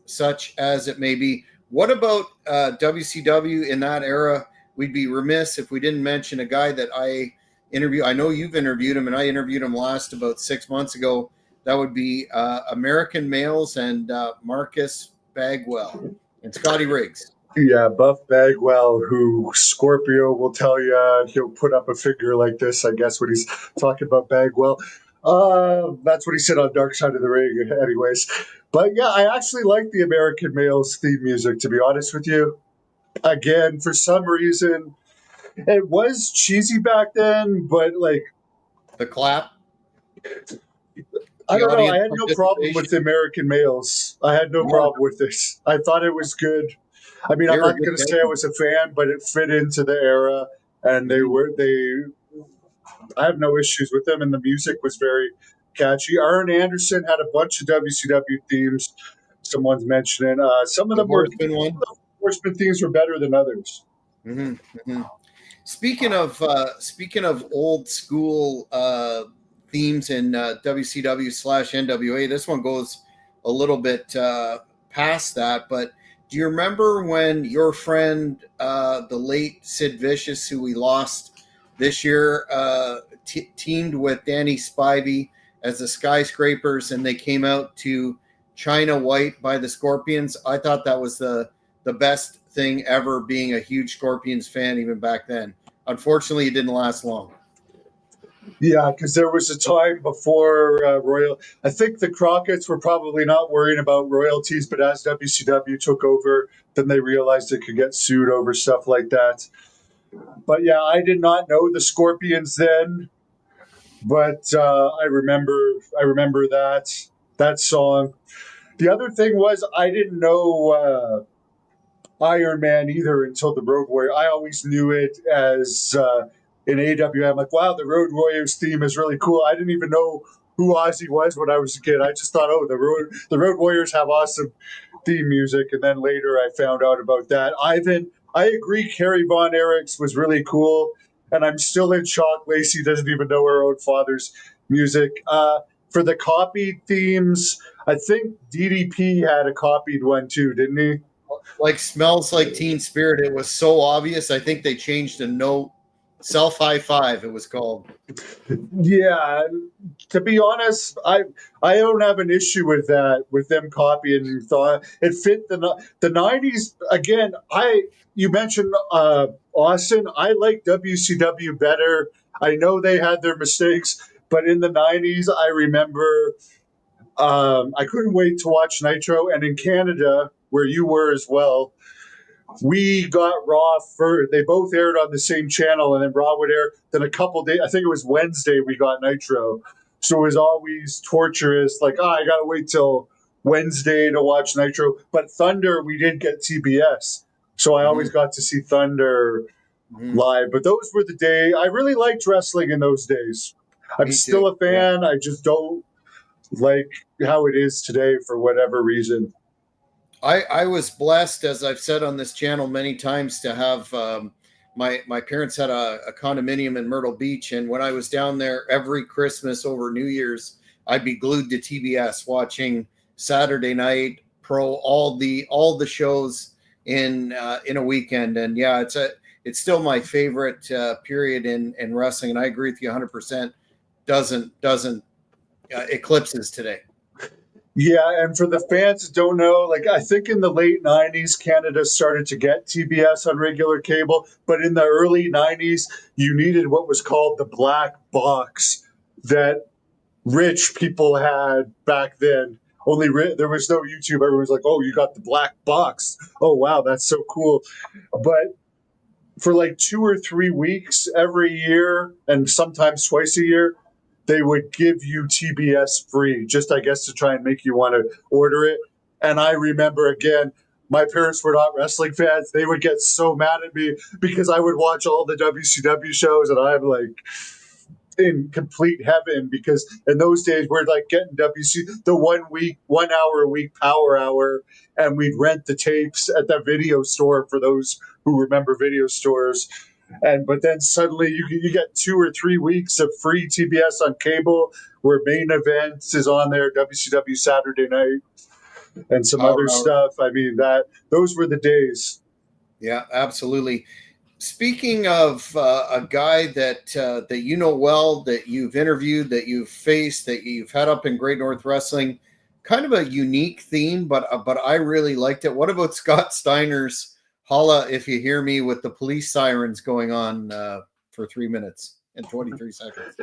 A: such as it may be. What about WCW in that era? We'd be remiss if we didn't mention a guy that I interview. I know you've interviewed him, and I interviewed him last about 6 months ago. That would be American Males and Marcus Bagwell and Scotty Riggs.
B: Yeah, Buff Bagwell, who Scorpio will tell you he'll put up a figure like this, I guess, when he's talking about Bagwell. That's what he said on Dark Side of the Ring, anyways. But yeah, I actually like the American Males theme music, to be honest with you. Again, for some reason, it was cheesy back then, but like,
A: The clap,
B: I
A: the
B: don't know. I
A: audience
B: had no problem
A: participation.
B: with the American Males. I had no
A: No,
B: problem with this. I thought it was good. I mean,
A: they
B: I'm
A: were a
B: not
A: good
B: going to say I
A: band.
B: was a fan, but it fit into the era, and
A: Mhm.
B: they. I have no issues with them, and the music was very catchy. Arn Anderson had a bunch of WCW themes. Someone's mentioning some of
A: The
B: them were.
A: Horseman one.
B: Some of the Horseman themes were better than others.
A: Hmm. Hmm. Speaking of old school themes in WCW/NWA, this one goes a little bit past that. But do you remember when your friend, the late Sid Vicious, who we lost this year, teamed with Danny Spivey as the Skyscrapers, and they came out to China White by the Scorpions? I thought that was the best thing ever, being a huge Scorpions fan even back then. Unfortunately, it didn't last long.
B: Yeah, because there was a time before Royal. I think the Crockett's were probably not worrying about royalties, but as WCW took over, then they realized it could get sued over stuff like that. But yeah, I did not know the Scorpions then, but I remember that song. The other thing was I didn't know Iron Man either until the Road Warrior. I always knew it as in AWA. I'm like, wow, the Road Warriors theme is really cool. I didn't even know who Ozzy was when I was a kid. I just thought, oh, the Road Warriors have awesome theme music, and then later I found out about that. Ivan, I agree. Carrie Von Erichs was really cool, and I'm still in shock. Lacey doesn't even know her own father's music. For the copied themes, I think DDP had a copied one too, didn't he?
A: Like Smells Like Teen Spirit, it was so obvious. I think they changed a note. Self High Five, it was called.
B: Yeah, to be honest, I don't have an issue with that, with them copying. Thought it fit the '90s again. I You mentioned Austin. I like WCW better. I know they had their mistakes, but in the '90s, I remember I couldn't wait to watch Nitro, and in Canada, where you were as well, we got Raw first. They both aired on the same channel, and then Raw would air. Then a couple days, I think it was Wednesday, we got Nitro. So it was always torturous. Like, I gotta wait till Wednesday to watch Nitro. But Thunder, we did get TBS, so I
A: Mm-hmm.
B: always got to see Thunder
A: Mm-hmm.
B: live. But those were the day. I really liked wrestling in those days. I'm
A: Me too.
B: still a
A: Yeah.
B: fan. I just don't like how it is today for whatever reason.
A: I was blessed, as I've said on this channel many times, to have my parents had a condominium in Myrtle Beach, and when I was down there every Christmas over New Year's, I'd be glued to TBS watching Saturday Night Pro, all the shows in a weekend. And yeah, it's still my favorite period in wrestling, and I agree with you 100%. Doesn't eclipses today.
B: Yeah, and for the fans that don't know, like I think in the late '90s, Canada started to get TBS on regular cable, but in the early '90s, you needed what was called the black box that rich people had back then. There was no YouTube. Everyone was like, "Oh, you got the black box! Oh, wow, that's so cool!" But for like 2 or 3 weeks every year, and sometimes twice a year, they would give you TBS free, just I guess to try and make you want to order it. And I remember again, my parents were not wrestling fans. They would get so mad at me because I would watch all the WCW shows, and I'm like, in complete heaven, because in those days we're like getting the 1 hour a week power hour, and we'd rent the tapes at the video store for those who remember video stores. And but then suddenly you get 2 or 3 weeks of free TBS on cable, where Main Events is on there, WCW Saturday Night, and some
A: Power
B: other
A: hour.
B: stuff. I mean, those were the days.
A: Yeah, absolutely. Speaking of a guy that you know well, that you've interviewed, that you've faced, that you've had up in Great North Wrestling, kind of a unique theme, but I really liked it. What about Scott Steiner's "Holla If You Hear Me" with the police sirens going on for 3 minutes and 23 seconds?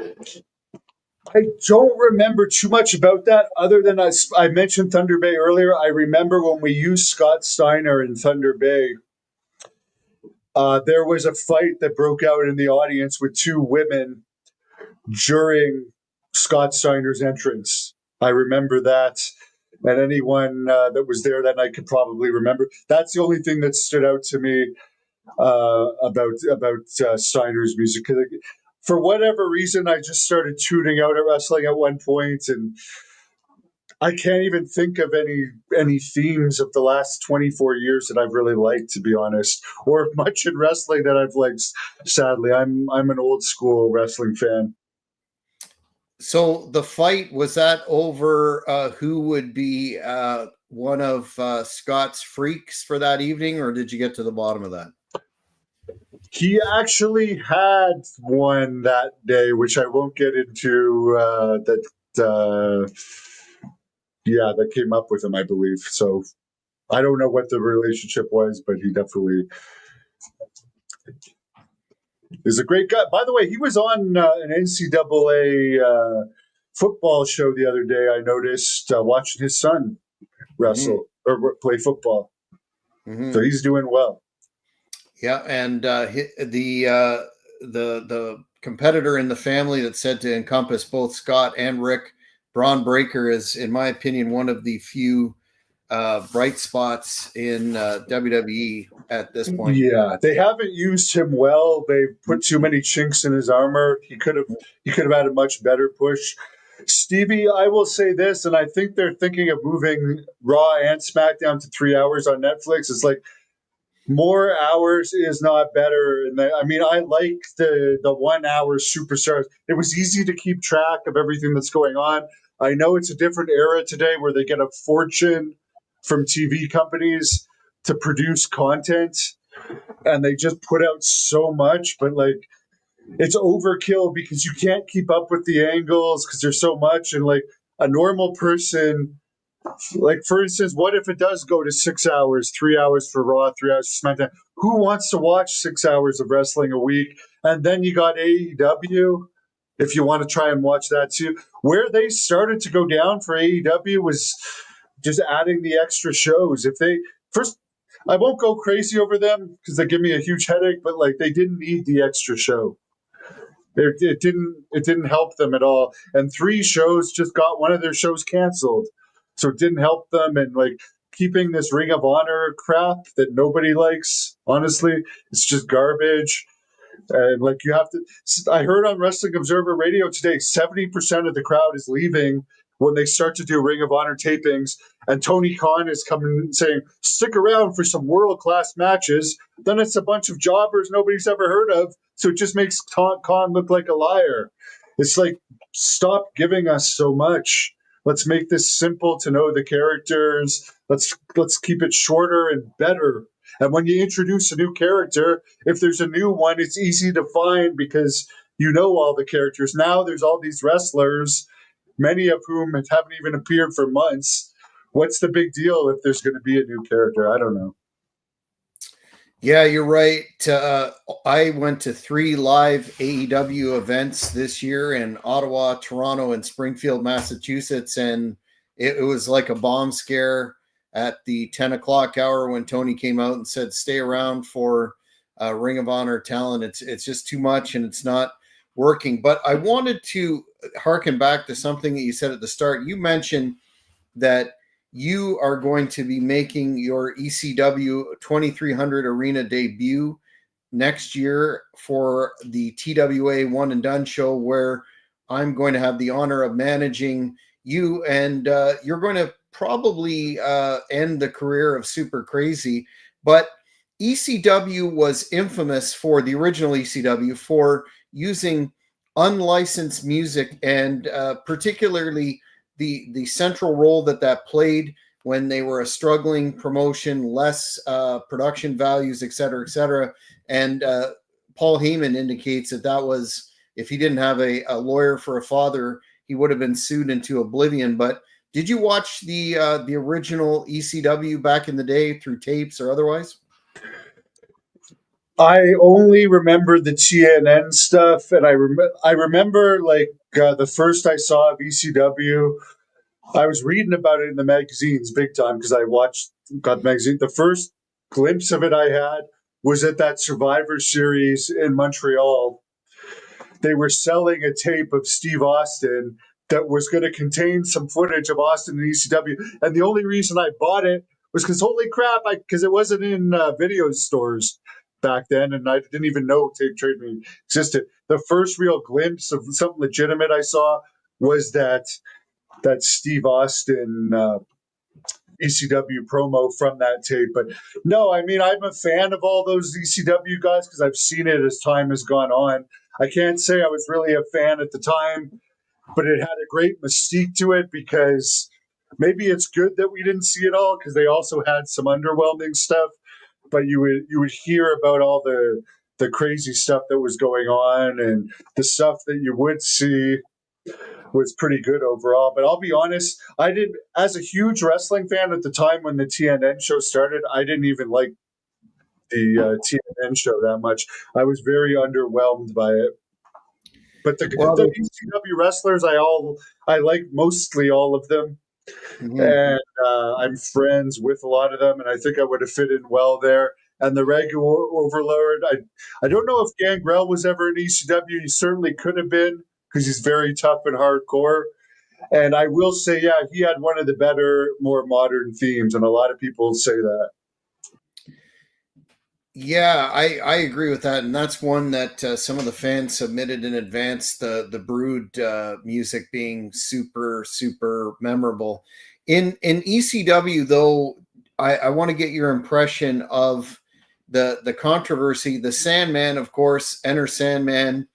B: I don't remember too much about that, other than I mentioned Thunder Bay earlier. I remember when we used Scott Steiner in Thunder Bay, there was a fight that broke out in the audience with two women during Scott Steiner's entrance. I remember that, and anyone that was there that night could probably remember. That's the only thing that stood out to me about Steiner's music. For whatever reason, I just started tuning out at wrestling at one point, and I can't even think of any themes of the last 24 years that I've really liked, to be honest, or much in wrestling that I've liked. Sadly, I'm an old school wrestling fan.
A: So the fight, was that over who would be one of Scott's freaks for that evening, or did you get to the bottom of that?
B: He actually had one that day, which I won't get into. That came up with him, I believe. So I don't know what the relationship was, but he definitely is a great guy. By the way, he was on an NCAA football show the other day. I noticed watching his son wrestle or play football. So he's doing well.
A: Yeah, and the competitor in the family that's said to encompass both Scott and Rick, Braun Breaker, is, in my opinion, one of the few bright spots in WWE at this point.
B: Yeah, they haven't used him well. They've put too many chinks in his armor. He could have had a much better push. Stevie, I will say this, and I think they're thinking of moving Raw and SmackDown to 3 hours on Netflix. It's like, more hours is not better. And I mean, I like the 1 hour superstars. It was easy to keep track of everything that's going on. I know it's a different era today where they get a fortune from TV companies to produce content, and they just put out so much, but like, it's overkill because you can't keep up with the angles because there's so much. And like, a normal person, like, for instance, what if it does go to 6 hours, 3 hours for Raw, 3 hours for SmackDown? Who wants to watch 6 hours of wrestling a week? And then you got AEW, if you want to try and watch that too. Where they started to go down for AEW was just adding the extra shows. If they first, I won't go crazy over them because they give me a huge headache, but like, they didn't need the extra show. It didn't help them at all. And 3 shows just got one of their shows canceled, so it didn't help them. And like, keeping this Ring of Honor crap that nobody likes, honestly, it's just garbage. And like, you have to. I heard on Wrestling Observer Radio today, 70% of the crowd is leaving when they start to do Ring of Honor tapings. And Tony Khan is coming saying, stick around for some world class matches. Then it's a bunch of jobbers nobody's ever heard of. So it just makes Khan look like a liar. It's like, stop giving us so much. Let's make this simple to know the characters. Let's keep it shorter and better. And when you introduce a new character, if there's a new one, it's easy to find because you know all the characters. Now there's all these wrestlers, many of whom haven't even appeared for months. What's the big deal if there's going to be a new character? I don't know.
A: Yeah, you're right. I went to 3 live AEW events this year in Ottawa, Toronto, and Springfield, Massachusetts, and it was like a bomb scare at the 10 o'clock hour when Tony came out and said, "Stay around for Ring of Honor talent." It's just too much, and it's not working. But I wanted to harken back to something that you said at the start. You mentioned that you are going to be making your ECW 2300 arena debut next year for the TWA One and Done show, where I'm going to have the honor of managing you, and you're going to probably end the career of Super Crazy. But ECW was infamous for the original ECW for using unlicensed music, and particularly the central role that played when they were a struggling promotion, less production values, et cetera, et cetera. And Paul Heyman indicates that was, if he didn't have a lawyer for a father, he would have been sued into oblivion. But did you watch the original ECW back in the day through tapes or otherwise?
B: I only remember the TNN stuff, and I remember like the first I saw of ECW. I was reading about it in the magazines big time because I watched got the magazine. The first glimpse of it I had was at that Survivor Series in Montreal. They were selling a tape of Steve Austin that was going to contain some footage of Austin and ECW, and the only reason I bought it was because holy crap, because it wasn't in video stores back then, and I didn't even know tape trading existed. The first real glimpse of something legitimate I saw was that Steve Austin ECW promo from that tape. But no, I mean, I'm a fan of all those ECW guys because I've seen it as time has gone on. I can't say I was really a fan at the time, but it had a great mystique to it because maybe it's good that we didn't see it all because they also had some underwhelming stuff. But you would hear about all the crazy stuff that was going on and the stuff that you would see was pretty good overall. But I'll be honest, I did as a huge wrestling fan at the time when the TNN show started. I didn't even like the TNN show that much. I was very underwhelmed by it. But
A: Well,
B: the ECW wrestlers, I like mostly all of them,
A: mhm.
B: and I'm friends with a lot of them, and I think I would have fit in well there. And the regular overlord, I don't know if Gangrel was ever in ECW. He certainly could have been because he's very tough and hardcore. And I will say, yeah, he had one of the better, more modern themes, and a lot of people say that.
A: Yeah, I agree with that, and that's one that some of the fans submitted in advance. The Brood music being super memorable. In ECW though, I want to get your impression of the controversy. The Sandman, of course, Enter Sandman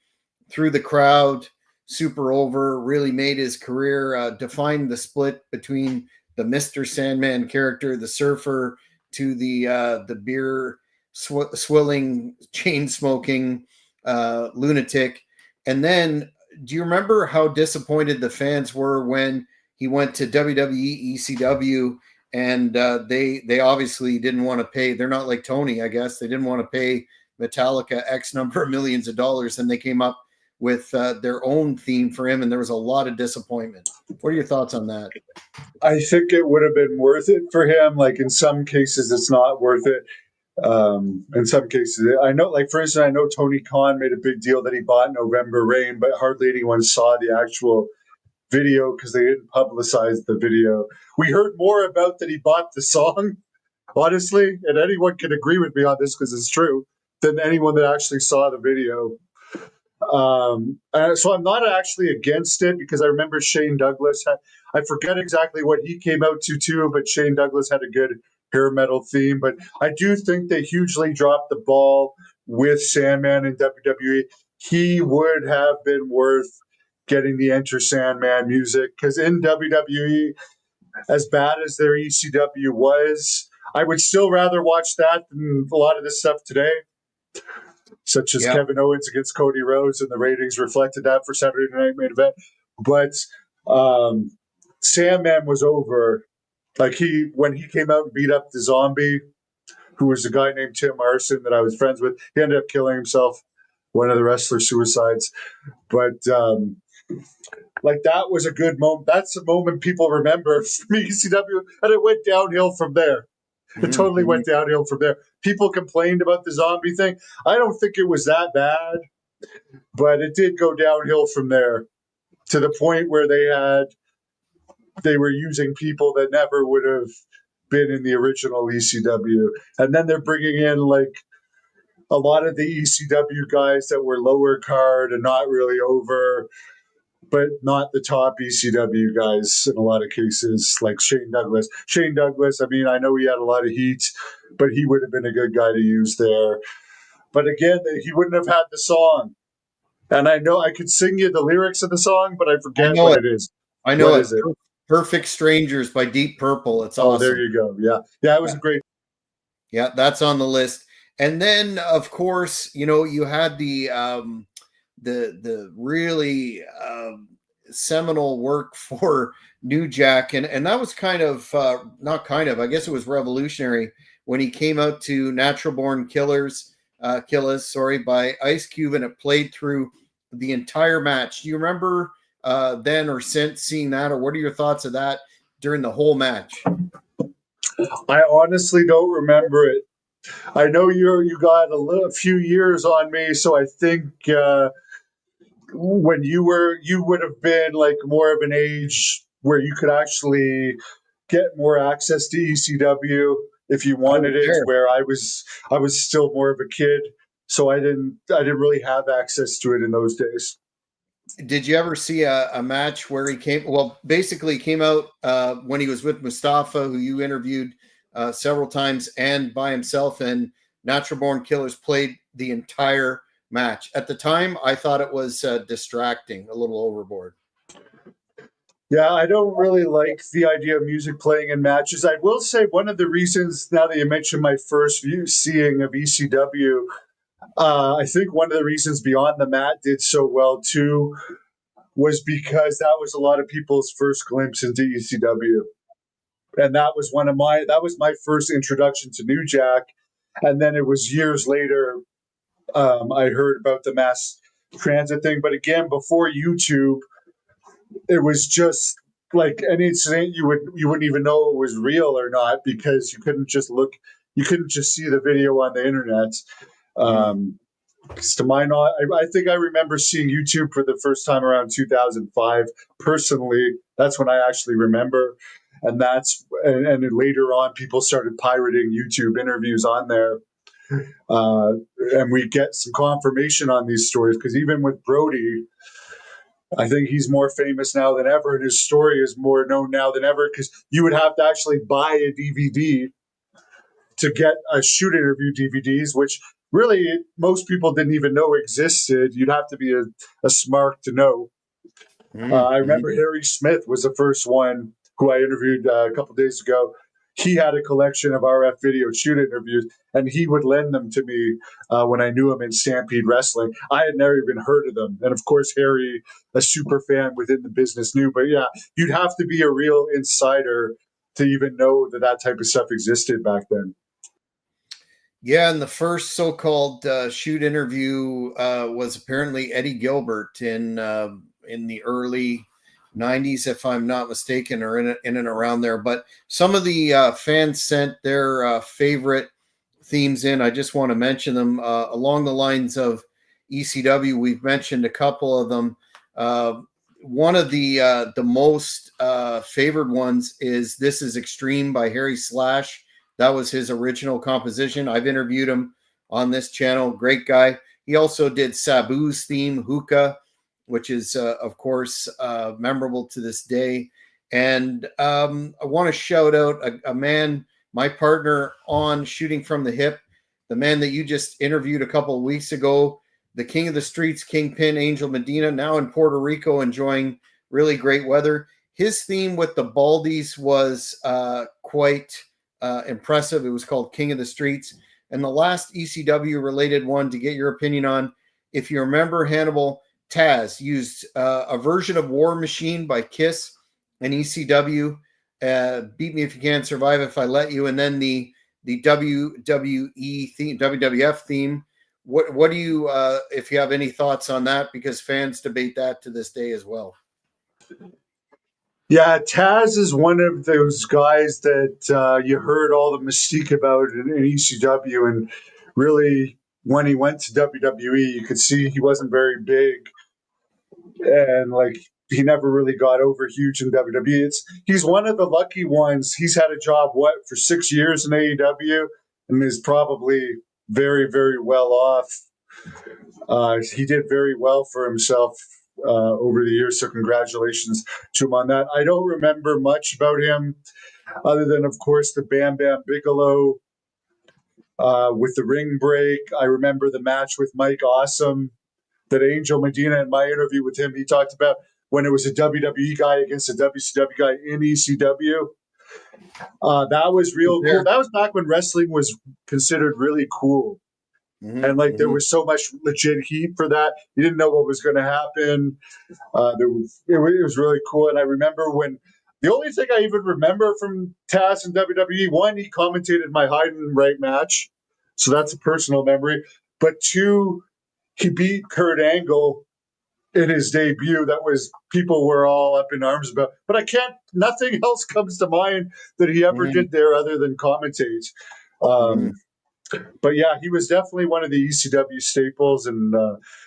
A: through the crowd, super over, really made his career. Defined the split between the Mister Sandman character, the surfer, to the beer swilling, chain smoking lunatic. And then, do you remember how disappointed the fans were when he went to WWE ECW? And they obviously didn't want to pay. They're not like Tony, I guess. They didn't want to pay Metallica X number of millions of dollars, and they came up with their own theme for him, and there was a lot of disappointment. What are your thoughts on that?
B: I think it would have been worth it for him. Like in some cases, it's not worth it. In some cases, I know, like for instance, I know Tony Khan made a big deal that he bought November Rain, but hardly anyone saw the actual video because they didn't publicize the video. We heard more about that he bought the song, honestly, and anyone can agree with me on this because it's true, than anyone that actually saw the video. So I'm not actually against it because I remember Shane Douglas had, I forget exactly what he came out to too, but Shane Douglas had a good hair metal theme. But I do think they hugely dropped the ball with Sandman in WWE. He would have been worth getting the Enter Sandman music because in WWE, as bad as their ECW was, I would still rather watch that than a lot of this stuff today, such as
A: Yeah,
B: Kevin Owens against Cody Rhodes, and the ratings reflected that for Saturday Night Main Event. But um, Sandman was over. Like when he came out and beat up the zombie, who was a guy named Tim Arson that I was friends with, he ended up killing himself. One of the wrestler suicides, but like that was a good moment. That's a moment people remember from ECW, and it went downhill from there. It totally
A: mm-hmm.
B: went downhill from there. People complained about the zombie thing. I don't think it was that bad, but it did go downhill from there to the point where they were using people that never would have been in the original ECW, and then they're bringing in like a lot of the ECW guys that were lower card and not really over, but not the top ECW guys in a lot of cases, like Shane Douglas. Shane Douglas, I mean, I know he had a lot of heat, but he would have been a good guy to use there. But again, he wouldn't have had the song. And I know I could sing you the lyrics of the song, but I
A: I
B: forget
A: know
B: what
A: it.
B: it is.
A: I know
B: What
A: it.
B: is it?
A: Perfect Strangers by Deep Purple. It's
B: Oh, there
A: awesome.
B: you go. Yeah. Yeah, it was
A: Yeah.
B: a great.
A: Yeah, that's on the list. And then, of course, you had the really seminal work for New Jack, and that was kind of not kind of, I guess it was revolutionary when he came out to Natural Born Killers, sorry, by Ice Cube, and it played through the entire match. Do you remember then or since seeing that, or what are your thoughts of that during the whole match?
B: I honestly don't remember it. I know you got a few years on me, so I think when you would have been like more of an age where you could actually get more access to ECW if you
A: I
B: wanted
A: was
B: it.
A: there.
B: Where I was still more of a kid, so I didn't really have access to it in those days.
A: Did you ever see a match where he came? Well, basically, he came out when he was with Mustafa, who you interviewed several times, and by himself. And Natural Born Killers played the entire match. At the time, I thought it was distracting, a little overboard.
B: Yeah, I don't really like the idea of music playing in matches. I will say one of the reasons, now that you mentioned my first view seeing of ECW, I think one of the reasons Beyond the Mat did so well too was because that was a lot of people's first glimpse into ECW. And that was my first introduction to New Jack. And then it was years later I heard about the mass transit thing. But again, before YouTube, it was just like any incident you wouldn't even know it was real or not because you couldn't just see the video on the internet.
A: Mm.
B: Um, 'Cause to my knowledge, I think I remember seeing YouTube for the first time around 2005. Personally, that's when I actually remember, and then later on, people started pirating YouTube interviews on there, uh, and we get some confirmation on these stories because even with Brody, I think he's more famous now than ever, and his story is more known now than ever because you would have to actually buy a DVD to get a shoot interview DVDs, which really most people didn't even know existed. You'd have to be a smart to know.
A: Mm.
B: I
A: Mm.
B: remember Harry Smith was the first one who I interviewed a couple days ago. He had a collection of RF video shoot interviews, and he would lend them to me when I knew him in Stampede Wrestling. I had never even heard of them, and of course, Harry, a super fan within the business, knew. But yeah, you'd have to be a real insider to even know that that type of stuff existed back then.
A: Yeah, and the first so-called shoot interview was apparently Eddie Gilbert in the early '90s, if I'm not mistaken, or in and around there. But some of the fans sent their favorite themes in. I just want to mention them along the lines of ECW. We've mentioned a couple of them. Uh, One of the most favored ones is "This Is Extreme" by Harry Slash. That was his original composition. I've interviewed him on this channel. Great guy. He also did Sabu's theme, Hookah, which is, of course, memorable to this day. And I want to shout out a man, my partner on Shooting from the Hip, the man that you just interviewed a couple of weeks ago, the King of the Streets, Kingpin Angel Medina, now in Puerto Rico enjoying really great weather. His theme with the Baldies was quite impressive. It was called King of the Streets. And the last ECW related one to get your opinion on, if you remember, Hannibal, Taz used a version of War Machine by Kiss and ECW. Beat Me If You Can, Survive If I Let You, and then the WWE theme, WWF theme. What do you, if you have any thoughts on that? Because fans debate that to this day as well.
B: Yeah, Taz is one of those guys that you heard all the mystique about in ECW, and really, when he went to WWE, you could see he wasn't very big, and like he never really got over huge in WWE. He's one of the lucky ones. He's had a job for 6 years in AEW, and is probably very, very well off. He did very well for himself over the years, so congratulations to him on that. I don't remember much about him other than, of course, the Bam Bam Bigelow with the ring break. I remember the match with Mike Awesome that Angel Medina, in my interview with him, he talked about when it was a WWE guy against a WCW guy in ECW. That was real cool.
A: There.
B: That was back when wrestling was considered really cool. And like there was so much legit heat for that. You didn't know what was going to happen. It was really cool. And I remember when the only thing I even remember from Taz and WWE, one, he commentated my Heidenreich match. So that's a personal memory. But two, he beat Kurt Angle in his debut. That was, people were all up in arms about. But nothing else comes to mind that he ever did there other than commentate. But yeah, he was definitely one of the ECW staples, and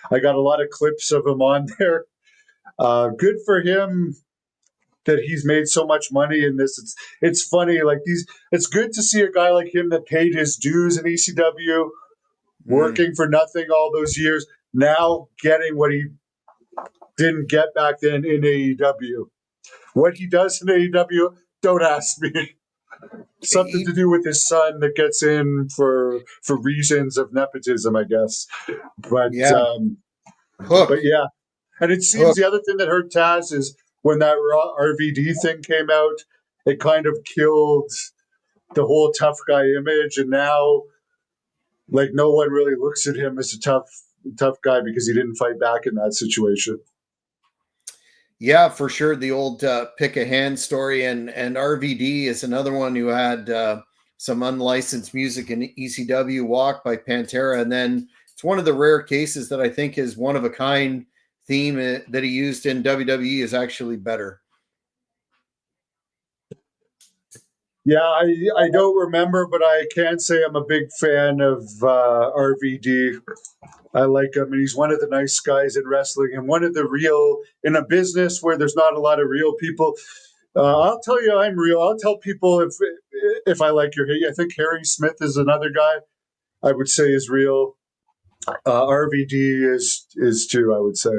B: I got a lot of clips of him on there. Good for him that he's made so much money in this. It's funny, like it's good to see a guy like him that paid his dues in ECW, working for nothing all those years, now getting what he didn't get back then in AEW. What he does in AEW, don't ask me. Something to do with his son that gets in for reasons of nepotism, I guess. But but yeah, and it seems the other thing that hurt Taz is when that RVD thing came out, it kind of killed the whole tough guy image, and now like no one really looks at him as a tough guy because he didn't fight back in that situation.
A: Yeah, for sure. The old pick a hand story, and RVD is another one who had some unlicensed music in ECW, Walk by Pantera, and then it's one of the rare cases that I think is one of a kind theme that he used in WWE is actually better.
B: Yeah, I don't remember, but I can say I'm a big fan of RVD. I like him, and he's one of the nice guys in wrestling and one of the real, in a business where there's not a lot of real people. I'll tell you I'm real. I'll tell people if I like your hate. I think Harry Smith is another guy I would say is real. RVD is too, I would say.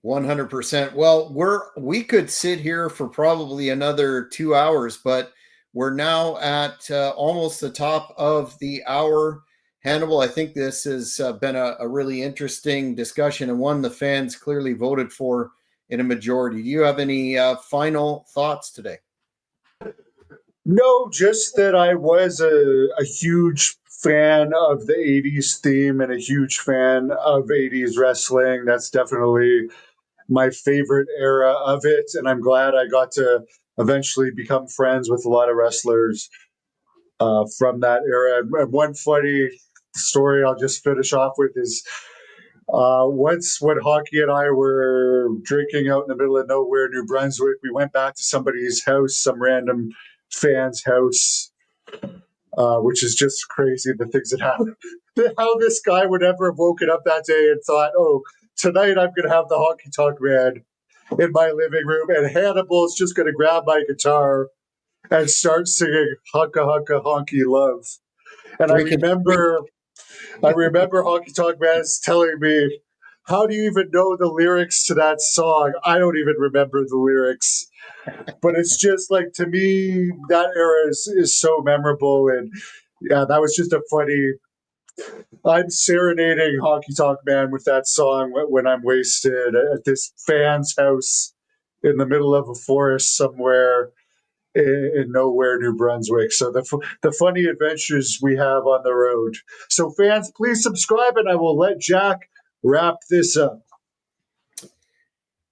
A: 100%. Well, we could sit here for probably another 2 hours, but we're now at almost the top of the hour. Hannibal, I think this has been a really interesting discussion and one the fans clearly voted for in a majority. Do you have any final thoughts today?
B: No, just that I was a huge fan of the 80s theme and a huge fan of 80s wrestling. That's definitely my favorite era of it. And I'm glad I got to eventually become friends with a lot of wrestlers from that era. And one funny story I'll just finish off with is once when Hockey and I were drinking out in the middle of nowhere, New Brunswick, we went back to somebody's house, some random fan's house, which is just crazy, the things that happen. How this guy would ever have woken up that day and thought, oh, tonight I'm going to have the Honky Tonk Man in my living room, and Hannibal's just going to grab my guitar and start singing Hunka Hunka Honky Love. And I remember Honky Tonk Man telling me, how do you even know the lyrics to that song? I don't even remember the lyrics. But it's just like, to me, that era is so memorable. And yeah, that was just a funny. I'm serenading Honky Tonk Man with that song when I'm wasted at this fan's house in the middle of a forest somewhere in nowhere, New Brunswick. So the funny adventures we have on the road. So fans, please subscribe, and I will let Jack wrap this up.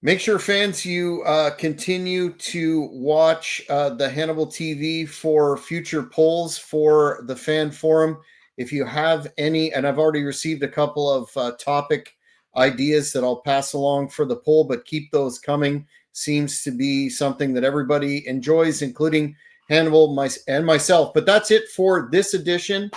A: Make sure, fans, you continue to watch the Hannibal TV for future polls for the fan forum. If you have any, and I've already received a couple of topic ideas that I'll pass along for the poll, but keep those coming. Seems to be something that everybody enjoys, including Hannibal and myself. But that's it for this edition.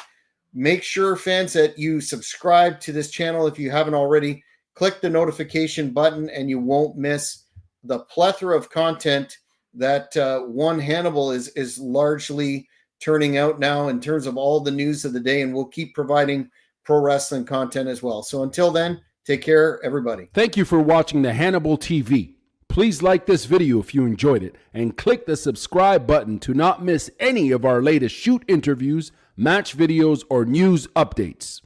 A: Make sure, fans, that you subscribe to this channel if you haven't already. Click the notification button and you won't miss the plethora of content that one Hannibal is largely turning out now in terms of all the news of the day, and we'll keep providing pro wrestling content as well. So until then, take care, everybody.
C: Thank you for watching the Hannibal TV. Please like this video if you enjoyed it, and click the subscribe button to not miss any of our latest shoot interviews, match videos, or news updates.